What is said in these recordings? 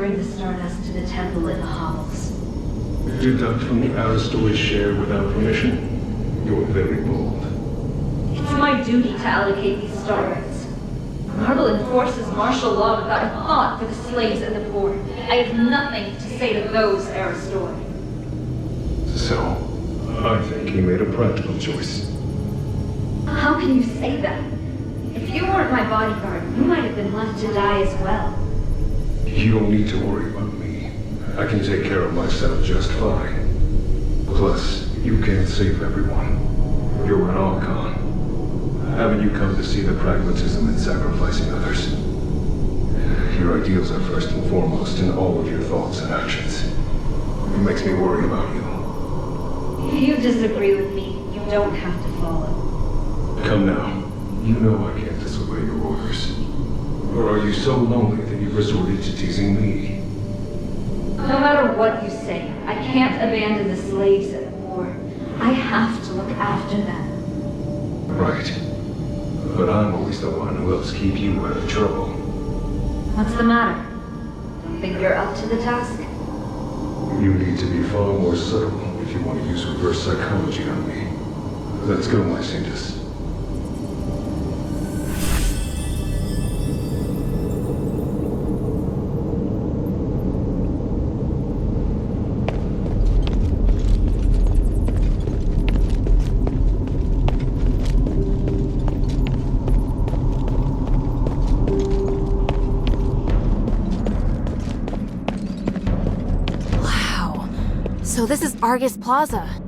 bring the stardust to the temple in the hovels. Deduct from the Asterigos shared without permission? You're very bold. It's my duty to allocate these stars. Marble enforces martial law without a thought for the slaves and the poor. I have nothing to say to those Aristor. So, I think he made a practical choice. How can you say that? If you weren't my bodyguard, you might have been left to die as well. You don't need to worry about me. I can take care of myself just fine. Plus, you can't save everyone. You're an Archon. Haven't you come to see the pragmatism in sacrificing others? Your ideals are first and foremost in all of your thoughts and actions. It makes me worry about you. If you disagree with me, you don't have to follow. Come now. You know I can't disobey your orders. Or are you so lonely that you've resorted to teasing me? No matter what you say, I can't abandon the slaves and the poor. I have to look after them. Right. But I'm always the one who helps keep you out of trouble. What's the matter? Don't think you're up to the task? You need to be far more subtle if you want to use reverse psychology on me. Let's go, my Saintus. So this is Argus Plaza.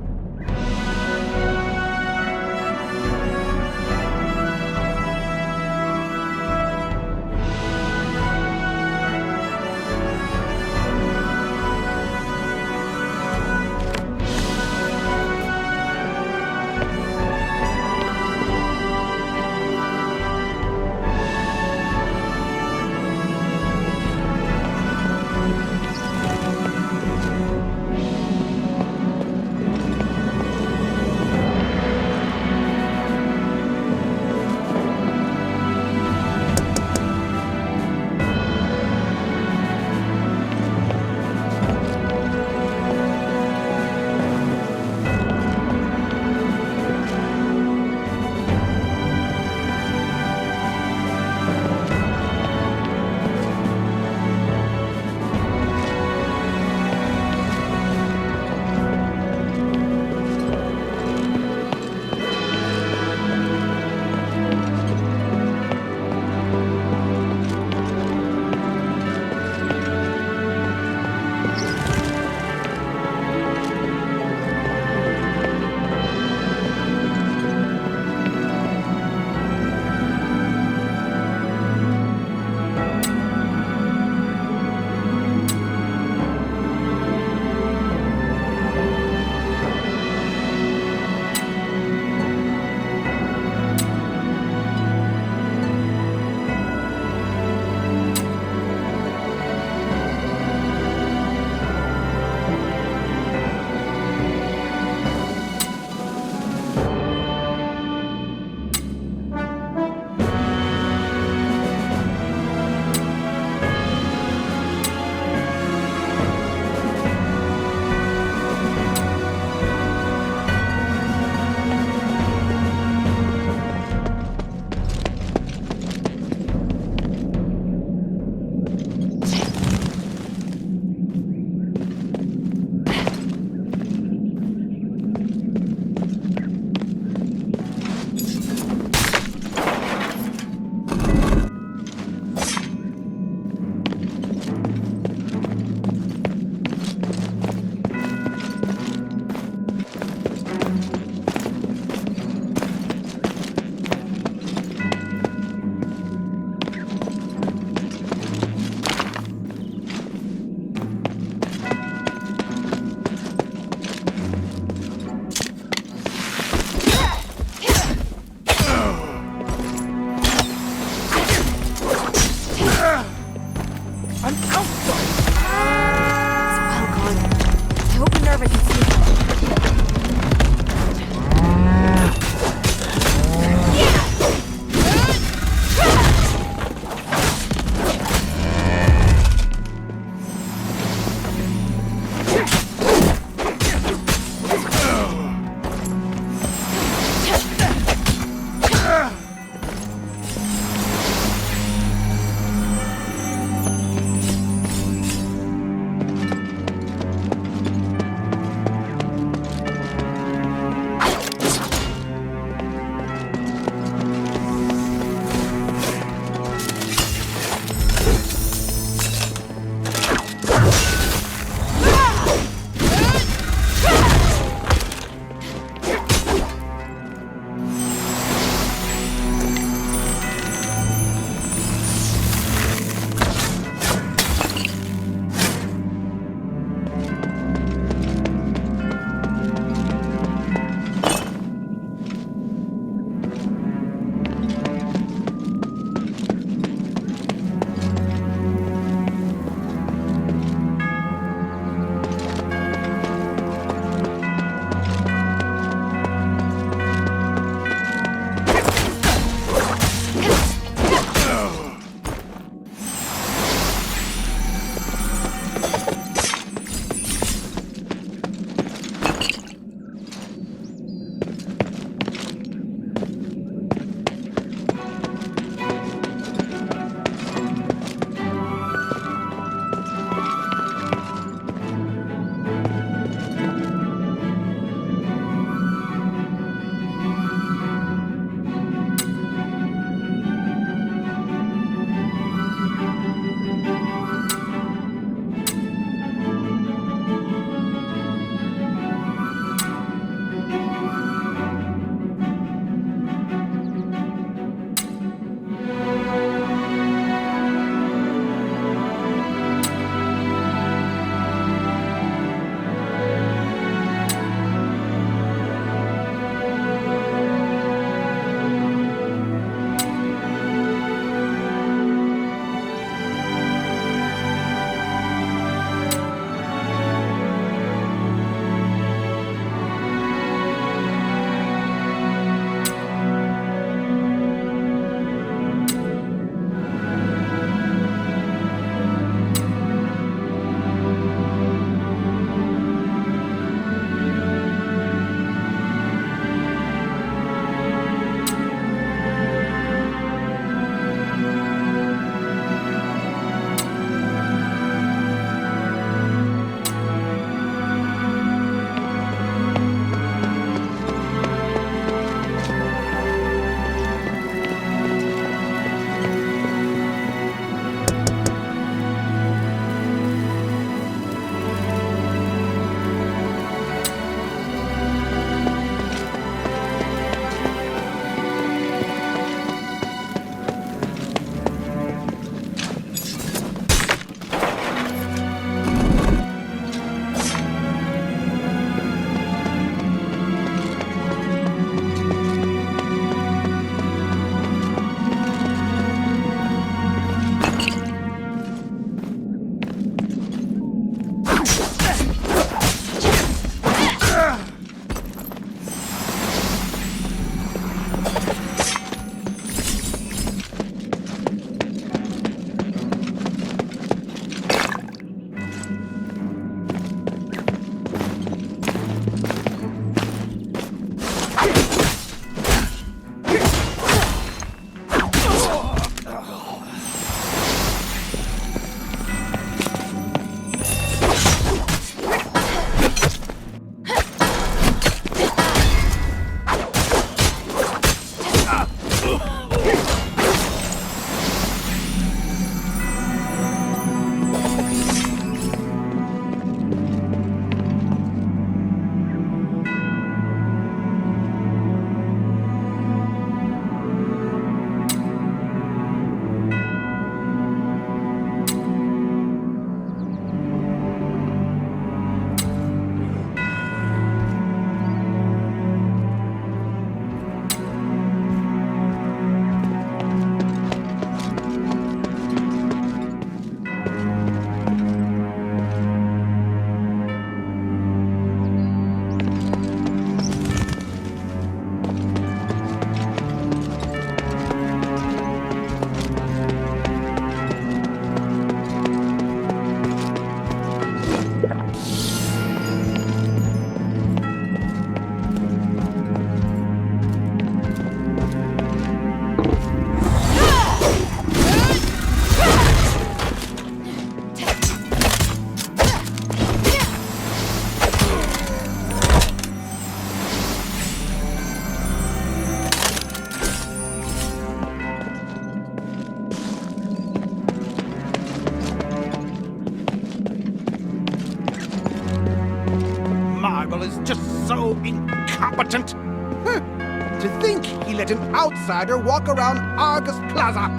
Admiral is just so incompetent. To think he let an outsider walk around Argus Plaza.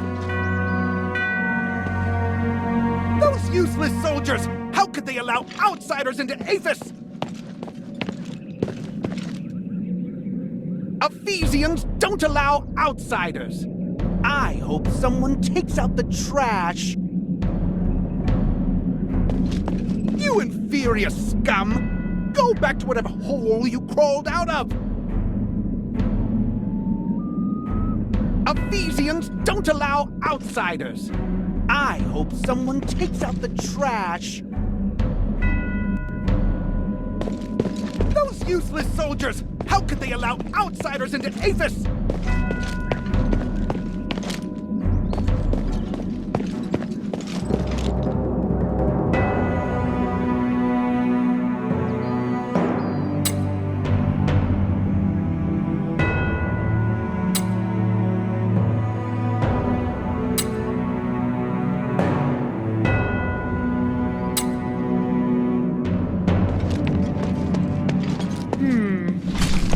Those useless soldiers! How could they allow outsiders into Aethys? Ephesians don't allow outsiders. I hope someone takes out the trash. You inferior scum! Go back to whatever hole you crawled out of! Ephesians don't allow outsiders. I hope someone takes out the trash. Those useless soldiers! How could they allow outsiders into Aethys?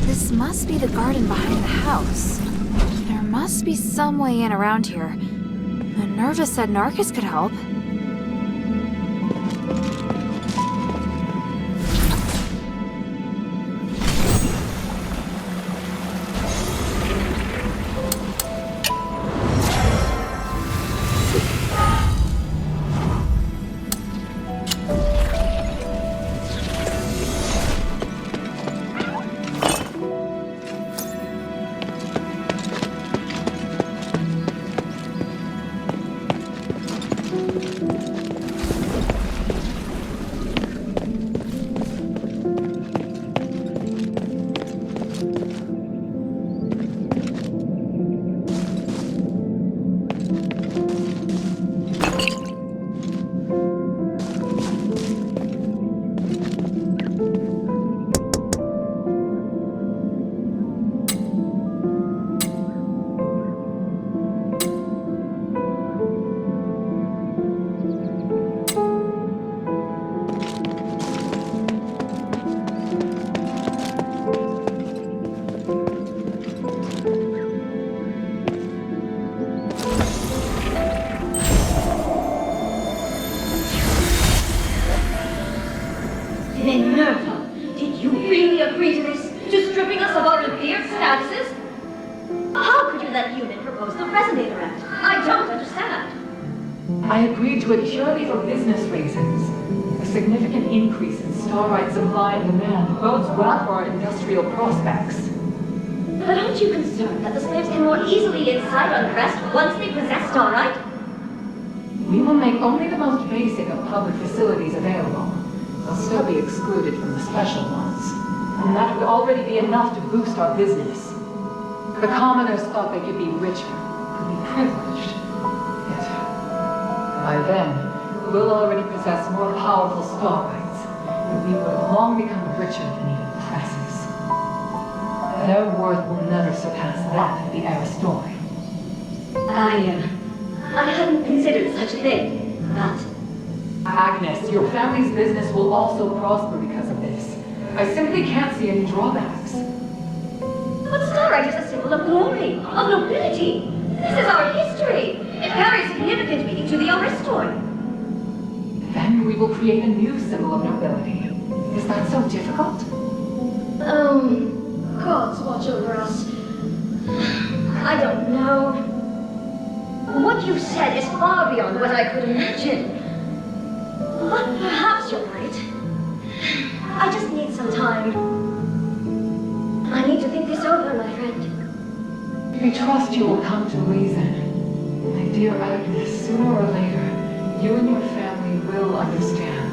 This must be the garden behind the house. There must be some way in around here. Minerva said Narcus could help. Minerva, did you really agree to this? To stripping us of our revered statuses? How could you let Unit propose the Resonator Act? I don't understand. I agreed to it purely for business reasons. A significant increase in starlight supply and demand bodes well for our industrial prospects. But aren't you concerned that the slaves can more easily incite unrest once they possess Starlight? We will make only the most basic of public facilities available. They'll still be excluded from the special ones. And that would already be enough to boost our business. The commoners thought they could be richer, could be privileged. Yet, by then, we'll already possess more powerful starlights, and we would have long become richer than even presses. Their worth will never surpass that of the Aristoi. I hadn't considered such a thing, but... Agnes, your family's business will also prosper because of this. I simply can't see any drawbacks. But Starlight is a symbol of glory, of nobility. This is our history. It carries significant meaning to the Aristoi. Then we will create a new symbol of nobility. Is that so difficult? Gods watch over us. I don't know. What you said is far beyond what I could imagine. But perhaps you're right. I just need some time. I need to think this over, my friend. We trust you will come to reason. My dear Agnes, sooner or later, you and your family will understand.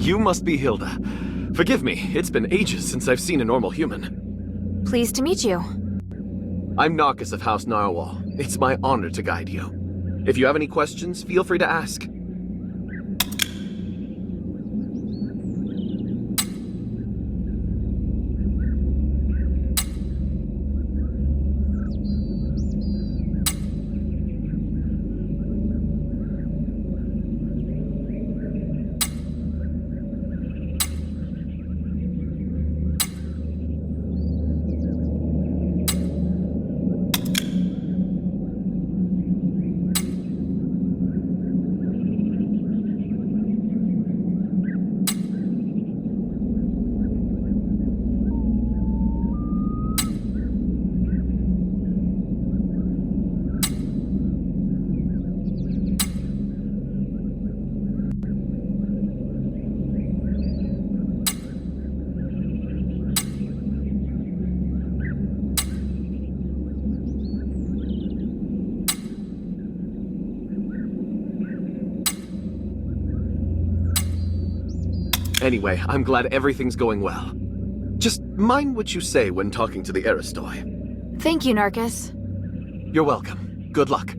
You must be Hilda. Forgive me, it's been ages since I've seen a normal human. Pleased to meet you. I'm Narcus of House Narwhal. It's my honor to guide you. If you have any questions, feel free to ask. Anyway, I'm glad everything's going well. Just mind what you say when talking to the Aristoi. Thank you, Narcus. You're welcome. Good luck.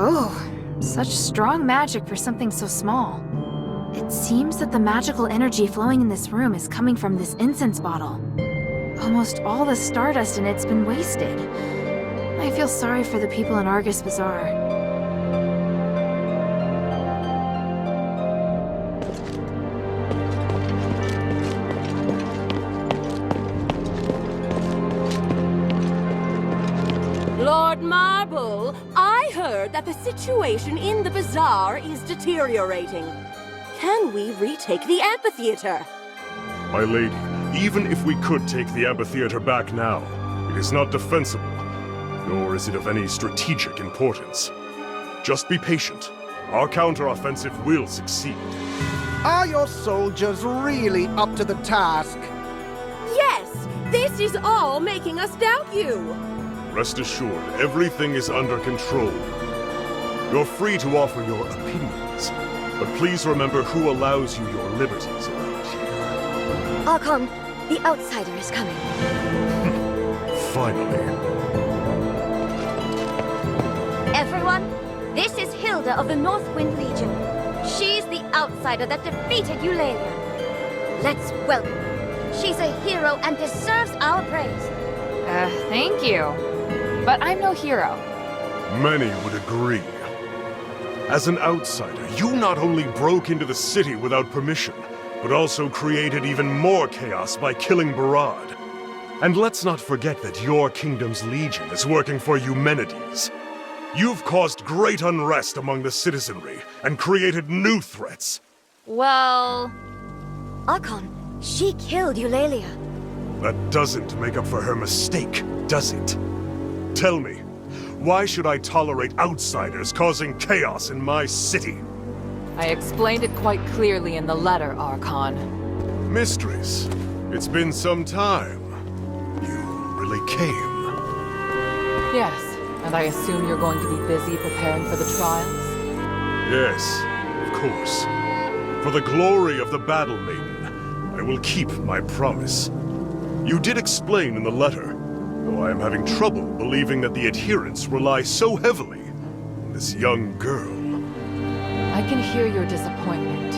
Oh, such strong magic for something so small. It seems that the magical energy flowing in this room is coming from this incense bottle. Almost all the stardust in it's been wasted. I feel sorry for the people in Argus Bazaar. Lord Marble, I heard that the situation in the bazaar is deteriorating. Can we retake the amphitheater? My lady, even if we could take the amphitheater back now, it is not defensible, nor is it of any strategic importance. Just be patient. Our counteroffensive will succeed. Are your soldiers really up to the task? Yes, this is all making us doubt you. Rest assured, everything is under control. You're free to offer your opinions, but please remember who allows you your liberties around here. Archon, the outsider is coming. Finally. Everyone, this is Hilda of the Northwind Legion. She's the outsider that defeated Eulalia. Let's welcome her. She's a hero and deserves our praise. Thank you. But I'm no hero. Many would agree. As an outsider, you not only broke into the city without permission, but also created even more chaos by killing Barad. And let's not forget that your kingdom's legion is working for Eumenides. You've caused great unrest among the citizenry and created new threats. Well... Archon, she killed Eulalia. That doesn't make up for her mistake, does it? Tell me, why should I tolerate outsiders causing chaos in my city? I explained it quite clearly in the letter, Archon. Mistress, it's been some time. You really came. Yes, and I assume you're going to be busy preparing for the trials? Yes, of course. For the glory of the Battle Maiden, I will keep my promise. You did explain in the letter, though I am having trouble believing that the adherents rely so heavily on this young girl. I can hear your disappointment,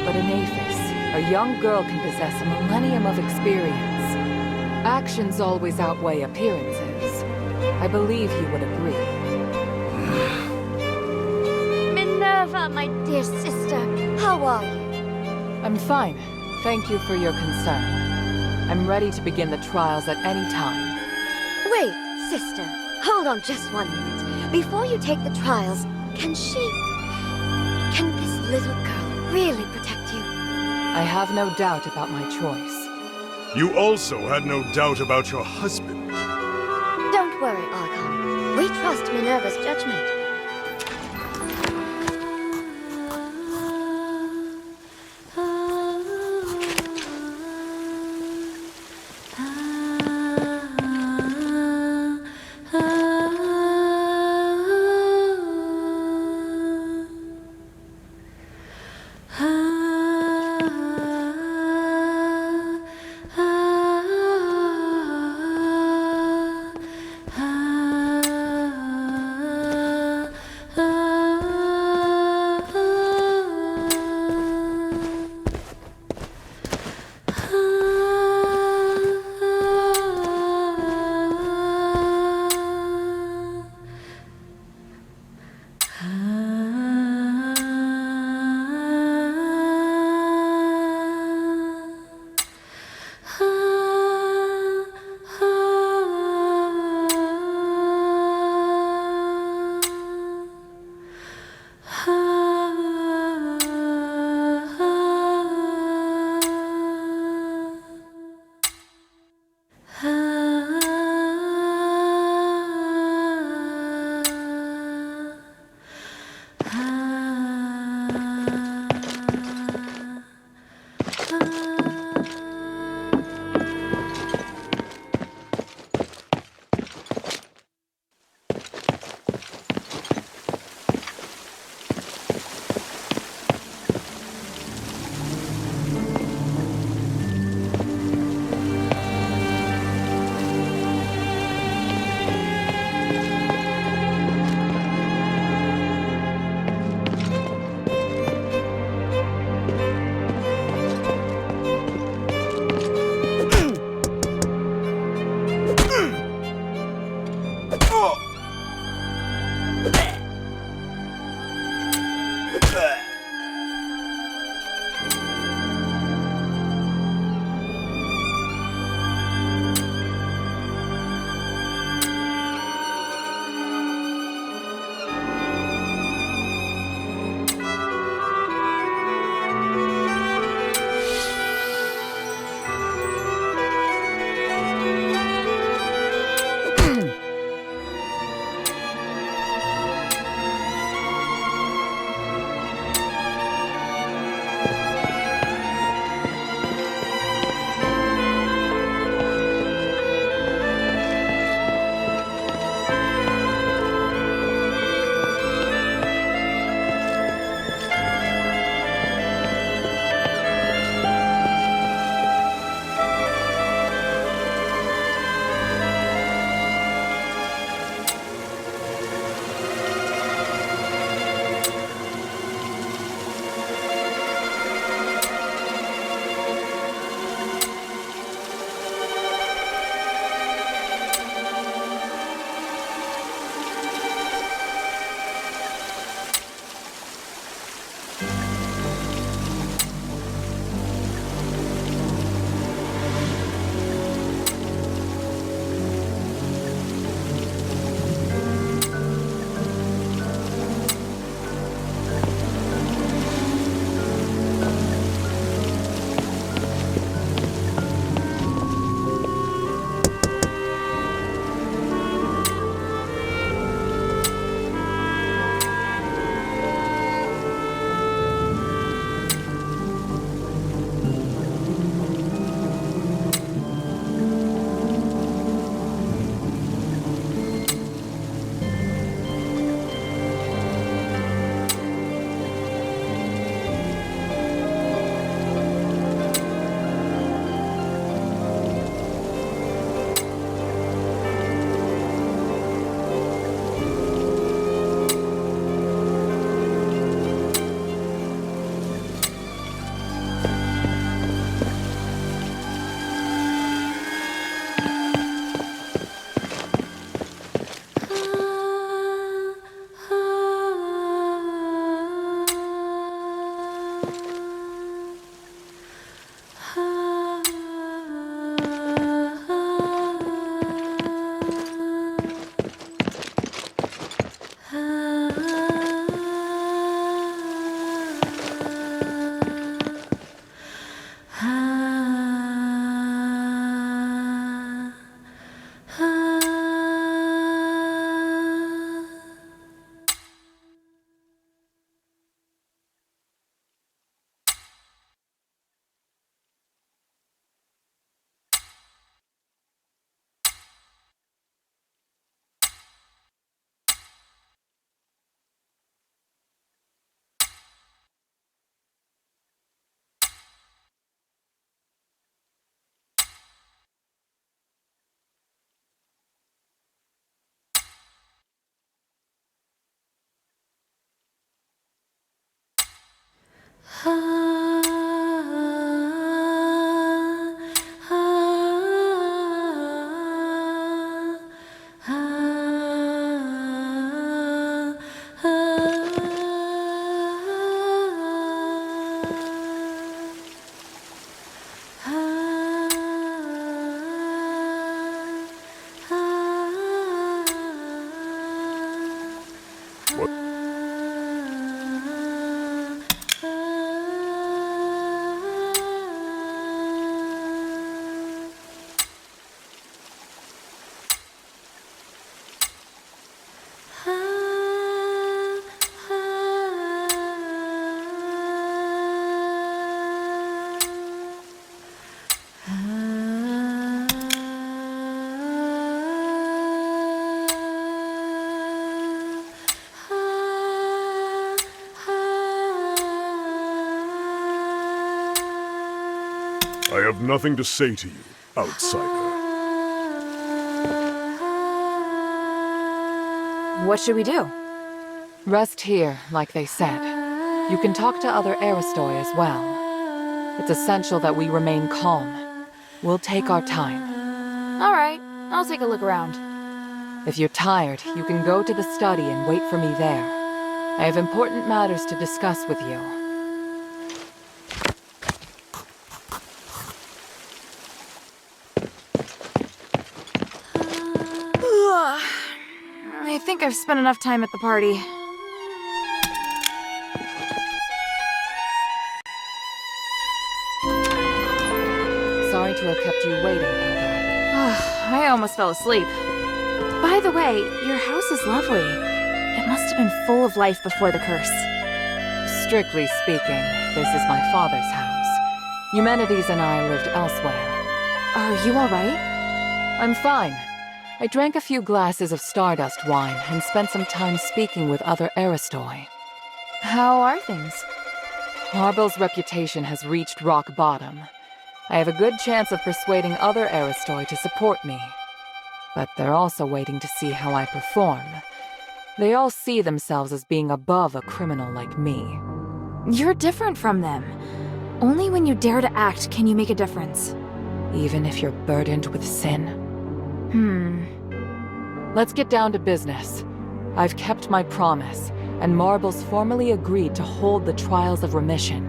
but in Aphis, a young girl can possess a millennium of experience. Actions always outweigh appearances. I believe you would agree. Minerva, my dear sister, how are you? I'm fine. Thank you for your concern. I'm ready to begin the trials at any time. Wait, sister. Hold on just 1 minute. Before you take the trials, can this little girl really protect you? I have no doubt about my choice. You also had no doubt about your husband. Don't worry, Archon. We trust Minerva's judgment. I have nothing to say to you, outsider. What should we do? Rest here, like they said. You can talk to other Aristoi as well. It's essential that we remain calm. We'll take our time. All right, I'll take a look around. If you're tired, you can go to the study and wait for me there. I have important matters to discuss with you. I think I've spent enough time at the party. Sorry to have kept you waiting, Hilda. I almost fell asleep. By the way, your house is lovely. It must have been full of life before the curse. Strictly speaking, this is my father's house. Eumenides and I lived elsewhere. Are you all right? I'm fine. I drank a few glasses of Stardust wine and spent some time speaking with other Aristoi. How are things? Marble's reputation has reached rock bottom. I have a good chance of persuading other Aristoi to support me. But they're also waiting to see how I perform. They all see themselves as being above a criminal like me. You're different from them. Only when you dare to act can you make a difference. Even if you're burdened with sin? Let's get down to business. I've kept my promise, and Marble's formally agreed to hold the Trials of Remission.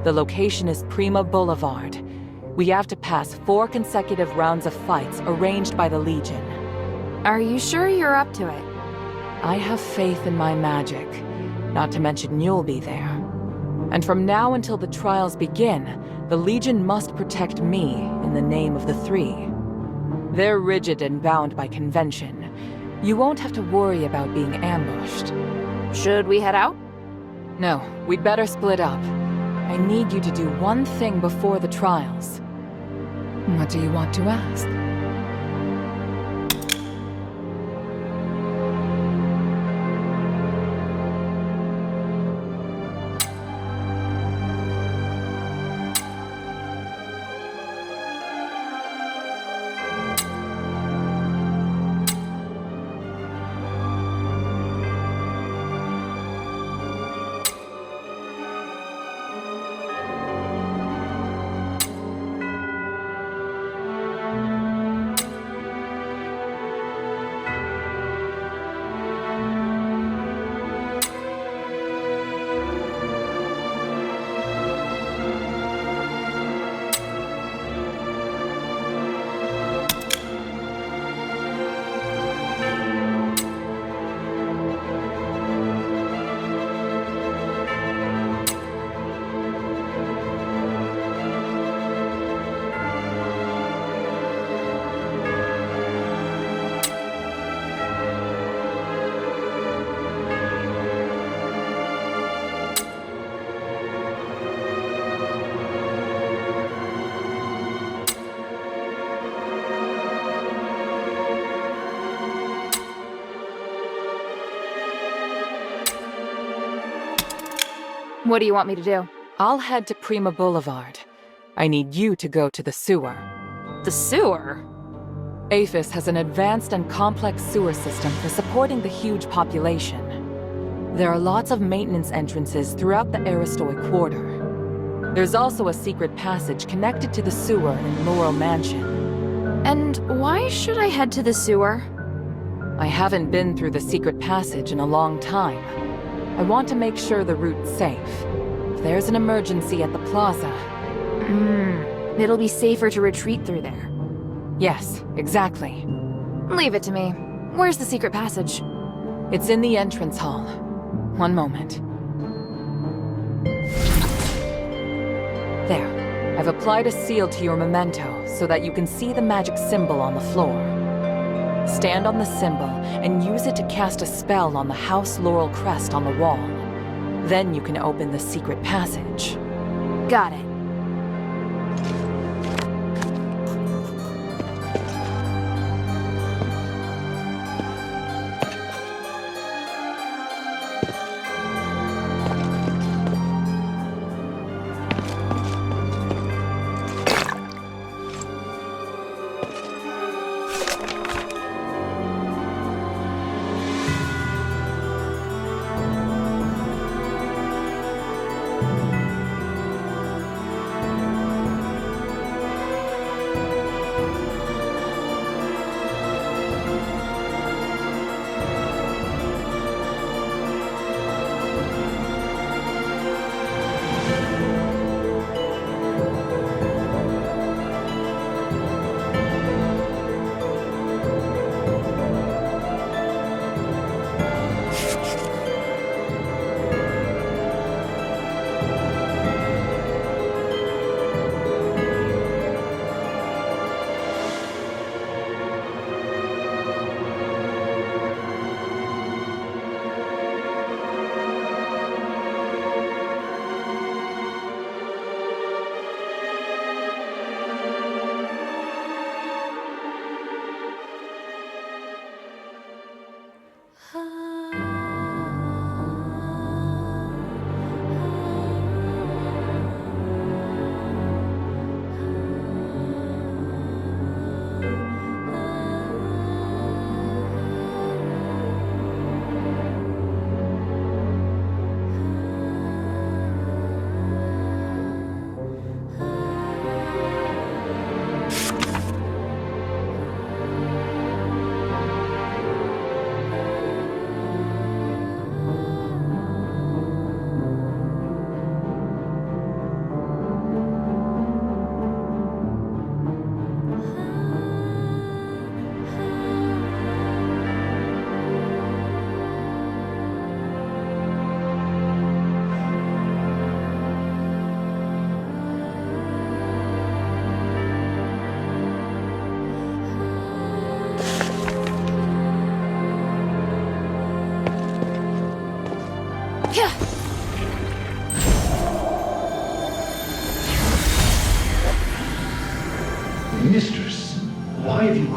The location is Prima Boulevard. We have to pass 4 consecutive rounds of fights arranged by the Legion. Are you sure you're up to it? I have faith in my magic, not to mention you'll be there. And from now until the trials begin, the Legion must protect me in the name of the 3. They're rigid and bound by convention. You won't have to worry about being ambushed. Should we head out? No, we'd better split up. I need you to do one thing before the trials. What do you want to ask? What do you want me to do? I'll head to Prima Boulevard. I need you to go to the sewer. The sewer? Aphis has an advanced and complex sewer system for supporting the huge population. There are lots of maintenance entrances throughout the Aristoi Quarter. There's also a secret passage connected to the sewer in Laurel Mansion. And why should I head to the sewer? I haven't been through the secret passage in a long time. I want to make sure the route's safe. If there's an emergency at the plaza... It'll be safer to retreat through there. Yes, exactly. Leave it to me. Where's the secret passage? It's in the entrance hall. One moment. There. I've applied a seal to your memento so that you can see the magic symbol on the floor. Stand on the symbol and use it to cast a spell on the House Laurel crest on the wall. Then you can open the secret passage. Got it.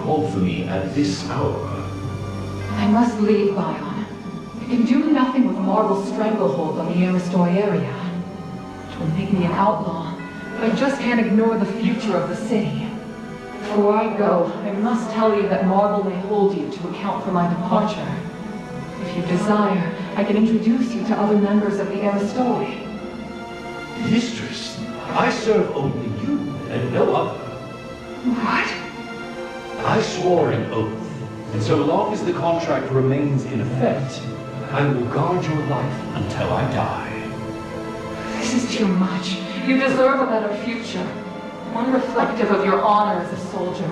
called for me at this hour. I must leave, Bion. I can do nothing with Marvel's stranglehold on the Aristoi area. It will make me an outlaw, but I just can't ignore the future of the city. Before I go, I must tell you that Marvel may hold you to account for my departure. If you desire, I can introduce you to other members of the Aristoi. Mistress, I serve only you and no other. What? I swore an oath, and so long as the contract remains in effect, I will guard your life until I die. This is too much. You deserve a better future. One reflective of your honor as a soldier.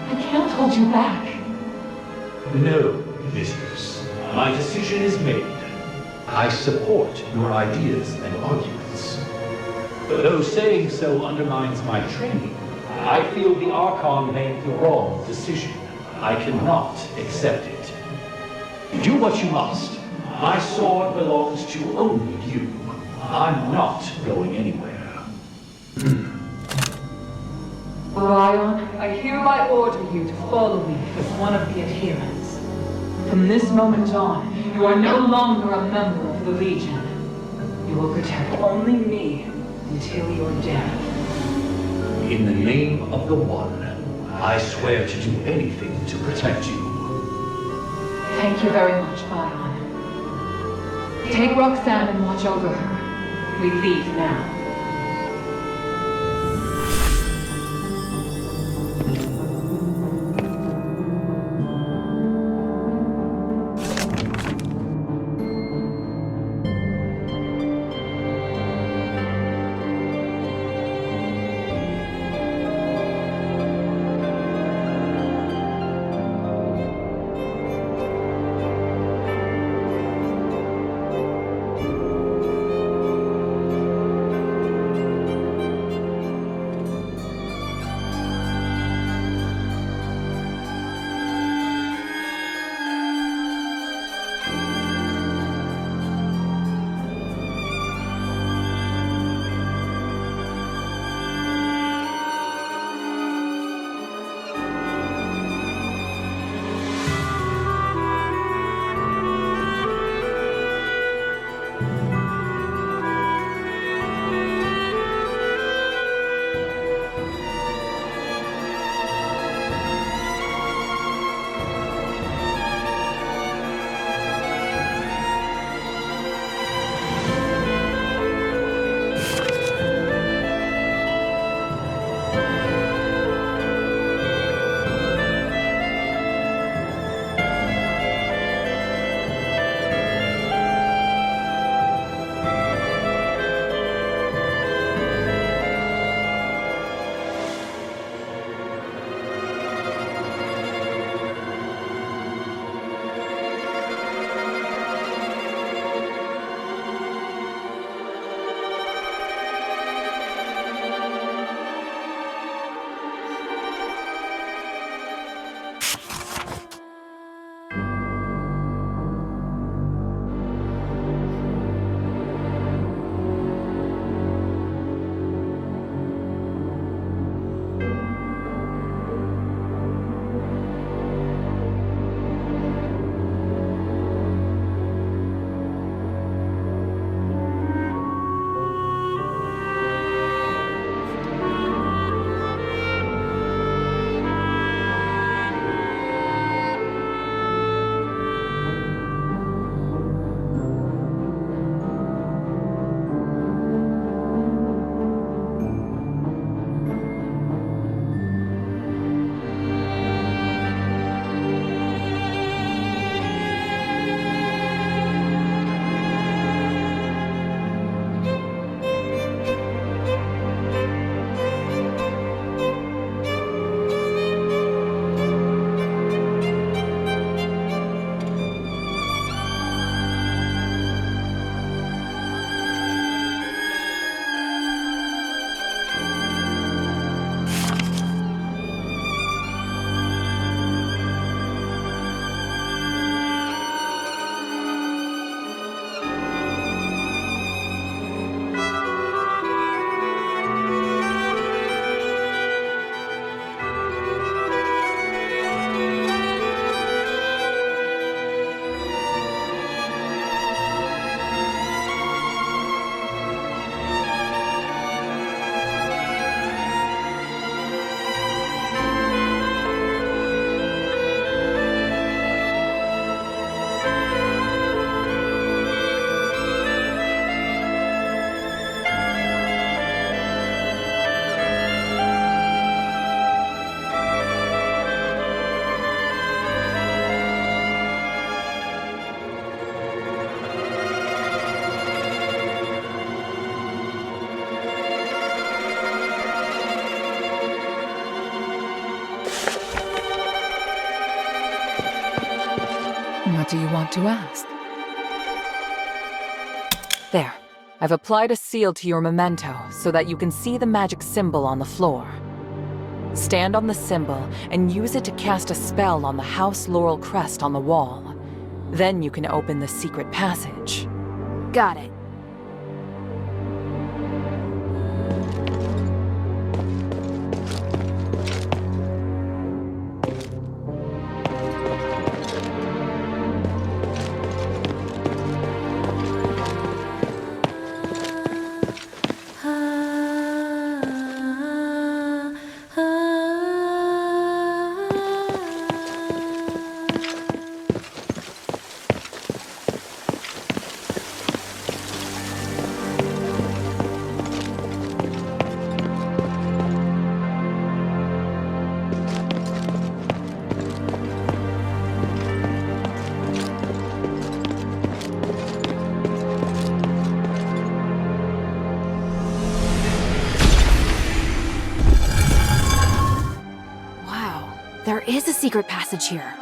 I can't hold you back. No, mistress. My decision is made. I support your ideas and arguments. But though saying so undermines my training, I feel the Archon made the wrong decision. I cannot accept it. Do what you must. My sword belongs to only you. I'm not going anywhere. Bion, I hereby order you to follow me as one of the adherents. From this moment on, you are no longer a member of the Legion. You will protect only me until your death. In the name of the One, I swear to do anything to protect you. Thank you very much, Bion. Take Roxanne and watch over her. We leave now. do you want to ask? There. I've applied a seal to your memento so that you can see the magic symbol on the floor. Stand on the symbol and use it to cast a spell on the House Laurel crest on the wall. Then you can open the secret passage. Got it. There is a secret passage here.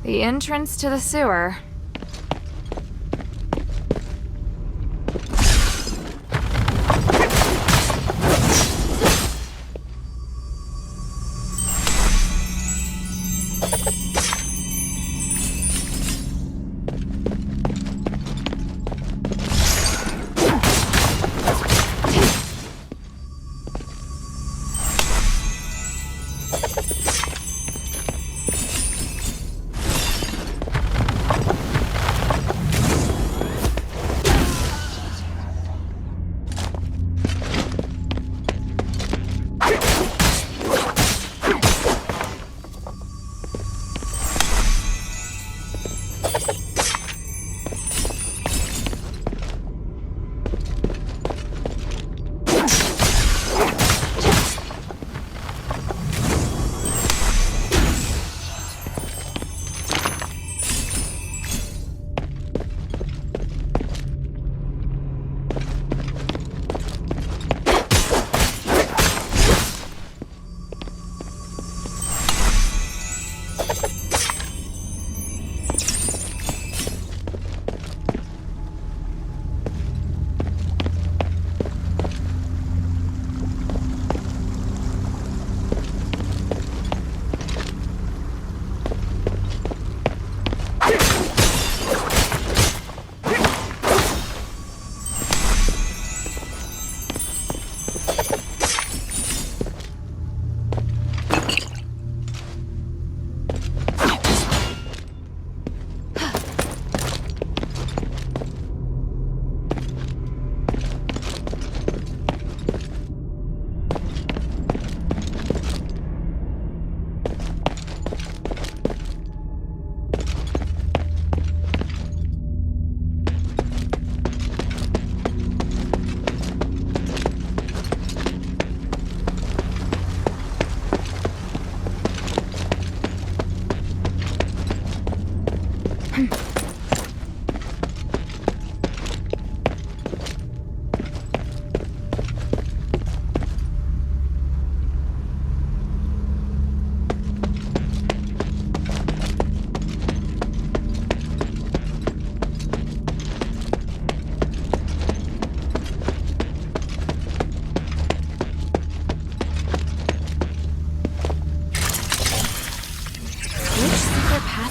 The entrance to the sewer.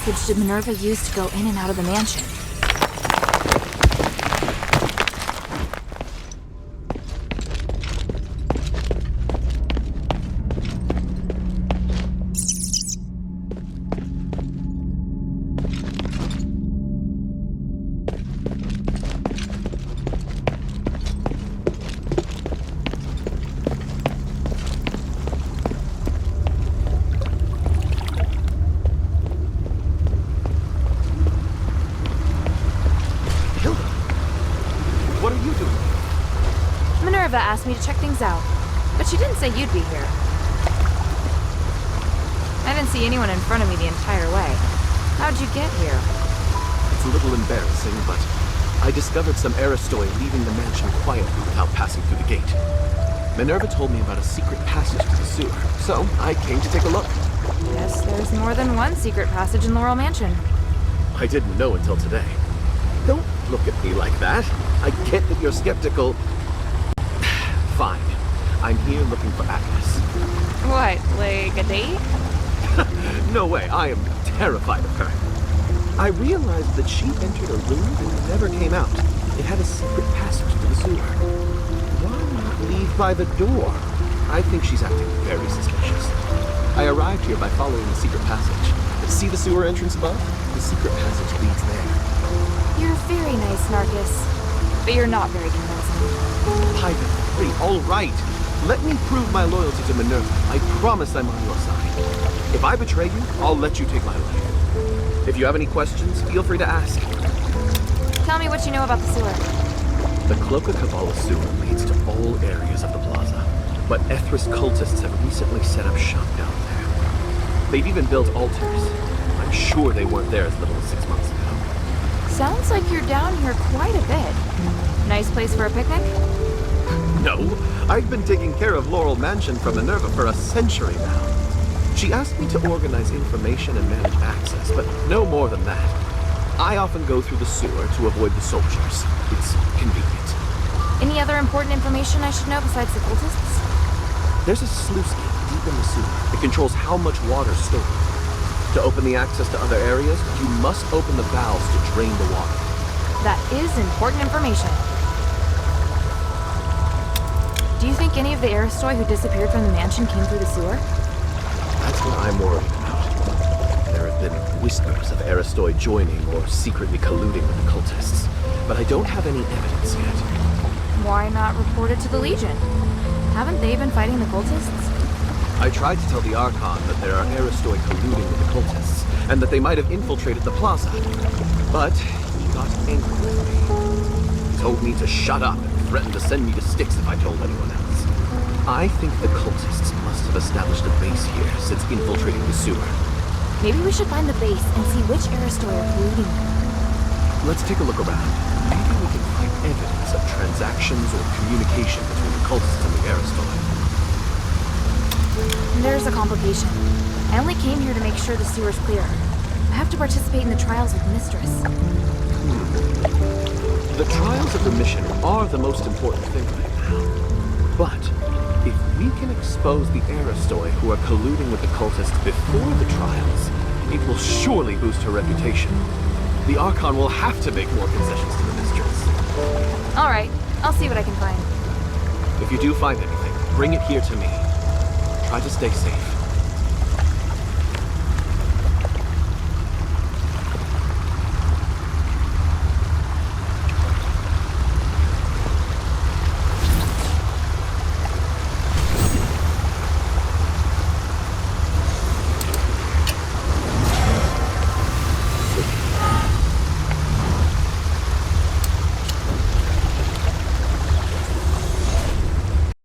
passage did Minerva use to go in and out of the mansion? What are you doing? Minerva asked me to check things out, but she didn't say you'd be here. I didn't see anyone in front of me the entire way. How'd you get here? It's a little embarrassing, but I discovered some Aristoi leaving the mansion quietly without passing through the gate. Minerva told me about a secret passage to the sewer, so I came to take a look. Guess there's more than one secret passage in Laurel Mansion. I didn't know until today. Don't look at me like that. I get that you're skeptical. Fine. I'm here looking for Agnes. What, like a date? No way. I am terrified of her. I realized that she entered a room and never came out. It had a secret passage to the sewer. Why not leave by the door? I think she's acting very suspicious. I arrived here by following the secret passage. See the sewer entrance above? The secret passage leads there. You're very nice, Narcus. But you're not very convincing. Pilot 3, all right. Let me prove my loyalty to Minerva. I promise I'm on your side. If I betray you, I'll let you take my life. If you have any questions, feel free to ask. Tell me what you know about the sewer. The Cloaca Cabala sewer leads to all areas of the plaza, but Ethris cultists have recently set up shop down there. They've even built altars. I'm sure they weren't there as little as 6 months ago. Sounds like you're down here quite a bit. Nice place for a picnic? No, I've been taking care of Laurel Mansion for Minerva for a century now. She asked me to organize information and manage access, but no more than that. I often go through the sewer to avoid the soldiers. It's convenient. Any other important information I should know besides the cultists? There's a sluice gate deep in the sewer. It controls how much water is stored. To open the access to other areas, you must open the valves to drain the water. That is important information. Do you think any of the Aristoi who disappeared from the mansion came through the sewer? That's what I'm worried about. There have been whispers of Aristoi joining or secretly colluding with the cultists, but I don't have any evidence yet. Why not report it to the Legion? Haven't they been fighting the cultists? I tried to tell the Archon that there are Aristoi colluding with the cultists, and that they might have infiltrated the plaza. But he got angry with me. He told me to shut up and threatened to send me to Styx if I told anyone else. I think the cultists must have established a base here since infiltrating the sewer. Maybe we should find the base and see which Aristoi are colluding with. Let's take a look around. Maybe we can find evidence of transactions or communication between the cultists and the Aristoi. There's a complication. I only came here to make sure the sewer's clear. I have to participate in the trials with Mistress. The trials of the mission are the most important thing right now. But if we can expose the Aristoi who are colluding with the cultists before the trials, it will surely boost her reputation. The Archon will have to make more concessions to the Mistress. All right, I'll see what I can find. If you do find anything, bring it here to me. Try to stay safe.